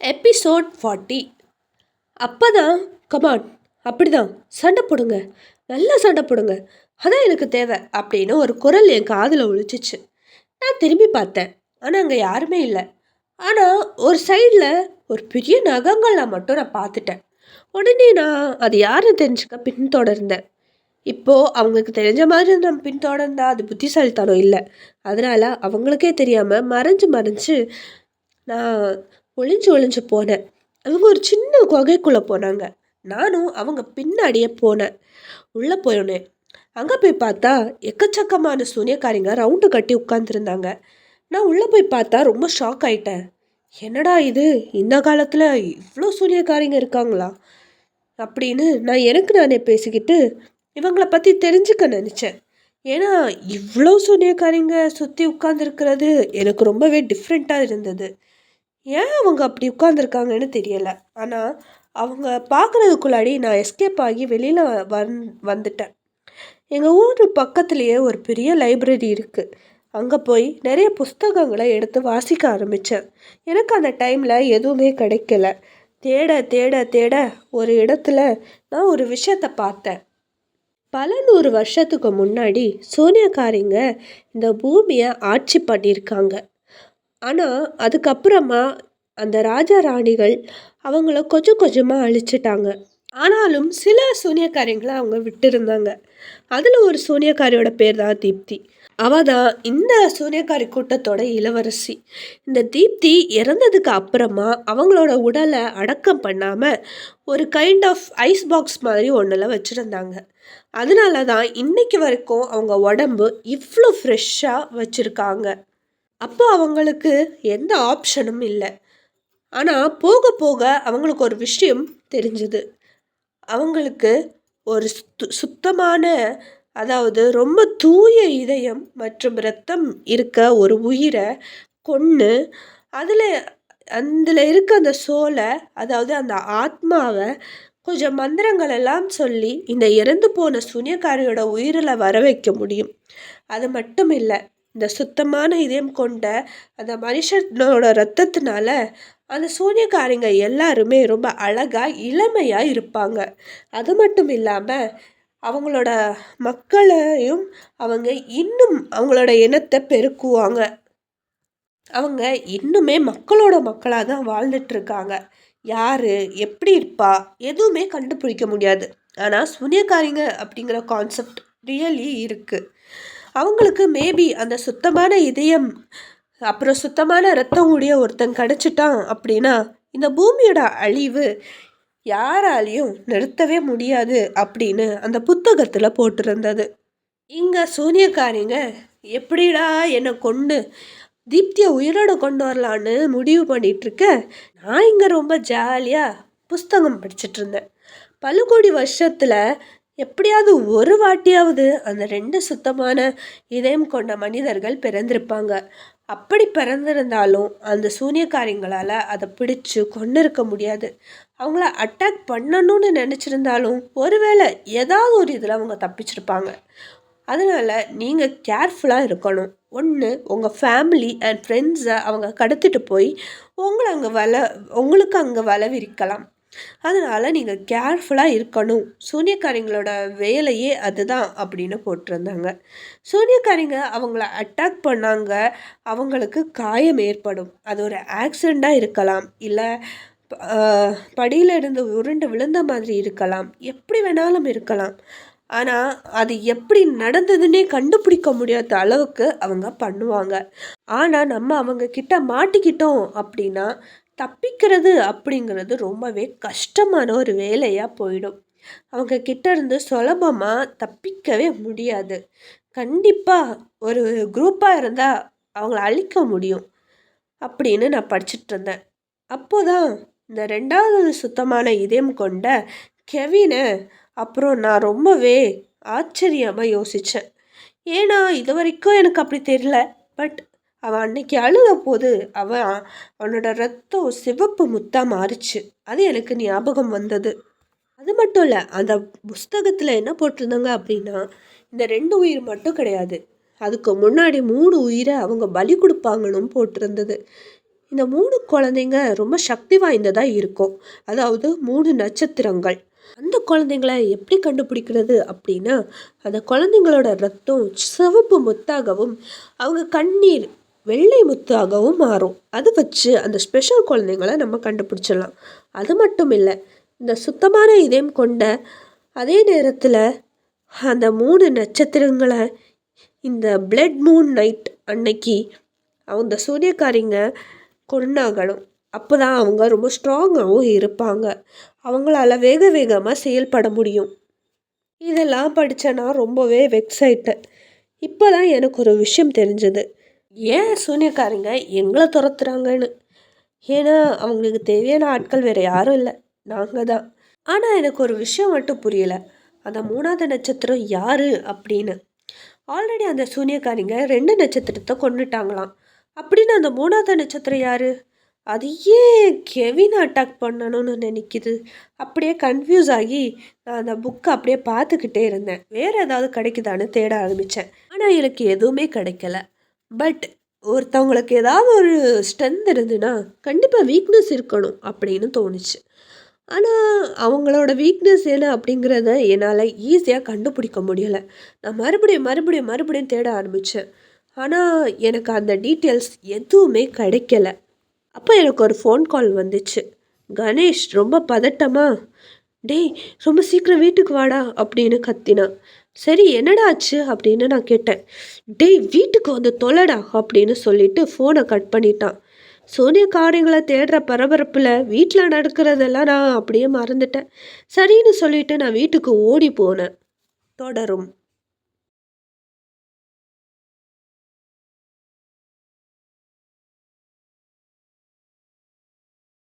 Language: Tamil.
எபிசோட் 40. அப்பதான் கமான், அப்படிதான் சண்டை போடுங்க, நல்லா சண்டை போடுங்க, அதான் எனக்கு தேவை அப்படின்னு ஒரு குரல் என் காதில் ஒழிச்சிச்சு. நான் திரும்பி பார்த்தேன், ஆனால் அங்கே யாருமே இல்லை. ஆனால் ஒரு சைடில் ஒரு பெரிய நகங்களை மட்டும் நான் பார்த்துட்டேன். உடனே நான் அது யாருன்னு தெரிஞ்சுக்க பின்தொடர்ந்தேன். இப்போது அவங்களுக்கு தெரிஞ்ச மாதிரி நம்ம பின்தொடர்ந்தா அது புத்திசாலித்தனம் இல்லை. அதனால் அவங்களுக்கே தெரியாமல் மறைஞ்சு மறைஞ்சு நான் ஒளிஞ்சு போனேன். அவங்க ஒரு சின்ன குகைக்குள்ளே போனாங்க. நானும் அவங்க பின்னாடியே போனேன். உள்ளே போனேன். அங்கே போய் பார்த்தா எக்கச்சக்கமான சூனியக்காரிங்க ரவுண்டு கட்டி உட்காந்துருந்தாங்க. நான் உள்ளே போய் பார்த்தா ரொம்ப ஷாக் ஆயிட்டேன். என்னடா இது, இந்த காலத்தில் இவ்வளோ சூனியக்காரிங்க இருக்காங்களா அப்படின்னு நான் எனக்கு நானே பேசிக்கிட்டு இவங்களை பற்றி தெரிஞ்சுக்க நினச்சேன். ஏன்னா இவ்வளோ சூனியக்காரிங்க சுற்றி உட்காந்துருக்கிறது எனக்கு ரொம்பவே டிஃப்ரெண்ட்டாக இருந்தது. ஏன் அவங்க அப்படி உட்காந்துருக்காங்கன்னு தெரியலை. ஆனால் அவங்க பார்க்குறதுக்குள்ளாடி நான் எஸ்கேப் ஆகி வெளியில் வந்துட்டேன். எங்கள் ஊர் பக்கத்துலேயே ஒரு பெரிய லைப்ரரி இருக்குது. அங்கே போய் நிறைய புஸ்தகங்களை எடுத்து வாசிக்க ஆரம்பித்தேன். எனக்கு அந்த டைமில் எதுவுமே கிடைக்கல. தேட தேட தேட ஒரு இடத்துல நான் ஒரு விஷயத்தை பார்த்தேன். பல 100 வருஷத்துக்கு முன்னாடி சூனியக்காரிங்க இந்த பூமியை ஆட்சி பண்ணியிருக்காங்க. ஆனால் அதுக்கப்புறமா அந்த ராஜா ராணிகள் அவங்கள கொஞ்சம் கொஞ்சமாக அழிச்சிட்டாங்க. ஆனாலும் சில சூனியக்காரிங்களை அவங்க விட்டுருந்தாங்க. அதில் ஒரு சூனியக்காரியோட பேர் தான் தீப்தி. அவள் தான் இந்த சூனியக்காரி கூட்டத்தோட இளவரசி. இந்த தீப்தி இறந்ததுக்கு அப்புறமா அவங்களோட உடலை அடக்கம் பண்ணாமல் ஒரு கைண்ட் ஆஃப் ஐஸ் பாக்ஸ் மாதிரி ஒன்றில் வச்சுருந்தாங்க. அதனால தான் இன்னைக்கு வரைக்கும் அவங்க உடம்பு இவ்வளோ ஃப்ரெஷ்ஷாக வச்சுருக்காங்க. அப்போ அவங்களுக்கு எந்த ஆப்ஷனும் இல்லை. ஆனால் போக போக அவங்களுக்கு ஒரு விஷயம் தெரிஞ்சுது. அவங்களுக்கு ஒரு சுத்தமான, அதாவது ரொம்ப தூய இதயம் மற்றும் இரத்தம் இருக்க ஒரு உயிரை கொன்று அதில் இருக்க அந்த சோலை, அதாவது அந்த ஆத்மாவை கொஞ்சம் மந்திரங்கள் எல்லாம் சொல்லி இந்த இறந்து போன சூனியக்காரியோட உயிரில் வர வைக்க முடியும். அது மட்டும் இல்லை, இந்த சுத்தமான இதயம் கொண்ட அந்த மனுஷனோட ரத்தத்தினால அந்த சூனியக்காரிங்க எல்லாருமே ரொம்ப அழகாக இளமையாக இருப்பாங்க. அது மட்டும் இல்லாமல் அவங்களோட மக்களையும் அவங்க இன்னும் அவங்களோட இனத்தை பெருக்குவாங்க. அவங்க இன்னுமே மக்களோட மக்களாக தான் வாழ்ந்துட்டுருக்காங்க. யார் எப்படி இருப்பா எதுவுமே கண்டுபிடிக்க முடியாது. ஆனால் சூனியக்காரிங்க அப்படிங்கிற கான்செப்ட் ரியலி இருக்குது. அவங்களுக்கு மேபி அந்த சுத்தமான இதயம் அப்புறம் சுத்தமான ரத்தம் உடைய ஒருத்தன் கிடச்சிட்டான் அப்படின்னா இந்த பூமியோட அழிவு யாராலையும் நிறுத்தவே முடியாது அப்படின்னு அந்த புத்தகத்தில் போட்டிருந்தது. இங்கே சூனியக்காரிங்க எப்படிடா என்னை கொண்டு தீப்தியை உயிரோட கொண்டு வரலான்னு முடிவு பண்ணிகிட்ருக்க, நான் இங்கே ரொம்ப ஜாலியாக புஸ்தகம் படிச்சுட்டு இருந்தேன். பல கோடி வருஷத்தில் எப்படியாவது ஒரு வாட்டியாவது அந்த 2 சுத்தமான இதயம் கொண்ட மனிதர்கள் பிறந்திருப்பாங்க. அப்படி பிறந்திருந்தாலும் அந்த சூனியக்காரிங்களால் அதை பிடிச்சு கொண்டு இருக்க முடியாது. அவங்கள அட்டாக் பண்ணணும்னு நினச்சிருந்தாலும் ஒருவேளை ஏதாவது ஒரு இதில் அவங்க தப்பிச்சிருப்பாங்க. அதனால் நீங்கள் கேர்ஃபுல்லாக இருக்கணும். ஒன்று, உங்கள் ஃபேமிலி அண்ட் ஃப்ரெண்ட்ஸை அவங்க கடத்திட்டு போய் உங்களுக்கு அங்கே விரிக்கலாம். அதனால் நீங்கள் கேர்ஃபுல்லாக இருக்கணும். சூனியக்காரிங்களோட வேலையே அதுதான் அப்படின்னு போட்டிருந்தாங்க. சூனியக்காரிங்க அவங்கள அட்டாக் பண்ணாங்க, அவங்களுக்கு காயம் ஏற்படும். அது ஒரு ஆக்சிடெண்ட்டாக இருக்கலாம், இல்லை படியில் இருந்து உருண்டு விழுந்த மாதிரி இருக்கலாம், எப்படி வேணாலும் இருக்கலாம். ஆனால் அது எப்படி நடந்ததுன்னே கண்டுபிடிக்க முடியாத அளவுக்கு அவங்க பண்ணுவாங்க. ஆனால் நம்ம அவங்க கிட்ட மாட்டிக்கிட்டோம் அப்படின்னா தப்பிக்கிறது அப்படிங்கிறது ரொம்பவே கஷ்டமான ஒரு வேலையாக போயிடும். அவங்க கிட்ட இருந்து சுலபமாக தப்பிக்கவே முடியாது. கண்டிப்பாக ஒரு குரூப்பாக இருந்தால் அவங்கள அழிக்க முடியும் அப்படின்னு நான் படிச்சுட்டு இருந்தேன். அப்போதான் இந்த 2வது சுத்தமான இதயம் கொண்ட கெவினை அப்புறம் நான் ரொம்பவே ஆச்சரியமாக யோசித்தேன். ஏன்னா இது வரைக்கும் எனக்கு அப்படி தெரியல. பட் அவன் அன்னைக்கு அழுத போது அவனோட ரத்தம் சிவப்பு முத்தாக மாறிச்சு. அது எனக்கு ஞாபகம் வந்தது. அது மட்டும் இல்லை, அந்த புஸ்தகத்தில் என்ன போட்டிருந்தாங்க அப்படின்னா இந்த 2 உயிர் மட்டும் கிடையாது, அதுக்கு முன்னாடி 3 உயிரை அவங்க பலி கொடுப்பாங்கன்னு போட்டிருந்தது. இந்த 3 குழந்தைங்க ரொம்ப சக்தி வாய்ந்ததா இருக்கும். அதாவது 3 நட்சத்திரங்கள். அந்த குழந்தைங்கள எப்படி கண்டுபிடிக்கிறது அப்படின்னா, அந்த குழந்தைங்களோட ரத்தம் சிவப்பு முத்தாகவும், அவங்க கண்ணீர் வெள்ளை முத்தாகவும் மாறும். அத வச்சு அந்த ஸ்பெஷல் குழந்தைங்கள நம்ம கண்டுபிடிச்சிடலாம். அது மட்டும் இல்ல, இந்த சுத்தமான இதயம் கொண்ட அதே நேரத்தில அந்த 3 நட்சத்திரங்கள இந்த பிளட் மூன் நைட் அன்னைக்கு அந்த சூனியக்காரிங்க கொன்னாகணும். அப்பதான் அவங்க ரொம்ப ஸ்ட்ராங்காகவும் இருப்பாங்க. அவங்களால வேக வேகமாக செயல்பட முடியும். இதெல்லாம் படிச்ச நான் ரொம்பவே வெக்ஸ் ஆயிட்டேன். இப்போ தான் எனக்கு ஒரு விஷயம் தெரிஞ்சது. ஏன் சூனியக்காரங்க எங்களை துரத்துறாங்கன்னு. ஏன்னா அவங்களுக்கு தேவையான ஆட்கள் வேறு யாரும் இல்லை, நாங்கள் தான். ஆனால் எனக்கு ஒரு விஷயம் மட்டும் புரியலை. அந்த 3வது நட்சத்திரம் யாரு அப்படின்னு. ஆல்ரெடி அந்த சூனியக்காரிங்க 2 நட்சத்திரத்தை கொண்டுட்டாங்களாம். அப்படின்னு அந்த 3வது நட்சத்திரம் யாரு? அது ஏன் கெவின் அட்டாக் பண்ணணும்னு நினைக்குது. அப்படியே கன்ஃபியூஸ் ஆகி நான் அந்த புக்கை அப்படியே பார்த்துக்கிட்டே இருந்தேன். வேறு ஏதாவது கிடைக்குதான்னு தேட ஆரம்பித்தேன். ஆனால் எனக்கு எதுவுமே கிடைக்கல. பட் ஒருத்தவங்களுக்கு ஏதாவது ஒரு ஸ்ட்ரென்த் இருந்துன்னா கண்டிப்பாக வீக்னஸ் இருக்கணும் அப்படின்னு தோணுச்சு. ஆனால் அவங்களோட வீக்னஸ் என்ன அப்படிங்கிறத என்னால் ஈஸியாக கண்டுபிடிக்க முடியலை. நான் மறுபடியும் மறுபடியும் மறுபடியும் தேட ஆரம்பித்தேன். ஆனால் எனக்கு அந்த டீட்டெயில்ஸ் எதுவுமே கிடைக்கல. அப்போ எனக்கு ஒரு ஃபோன் கால் வந்துச்சு. கணேஷ் ரொம்ப பதட்டமா, டேய் ரொம்ப சீக்கிரம் வீட்டுக்கு வாடா அப்படின்னு கத்தினான். சரி என்னடா ஆச்சு அப்படின்னு நான் கேட்டேன். டேய் வீட்டுக்கு வந்து தொலைடா அப்படின்னு சொல்லிட்டு ஃபோனை கட் பண்ணிட்டான். சூனியக்காரங்களை தேடுற பரபரப்பில் வீட்டில் நடக்கிறதெல்லாம் நான் அப்படியே மறந்துட்டேன். சரின்னு சொல்லிட்டு நான் வீட்டுக்கு ஓடி போனேன். தொடரும்.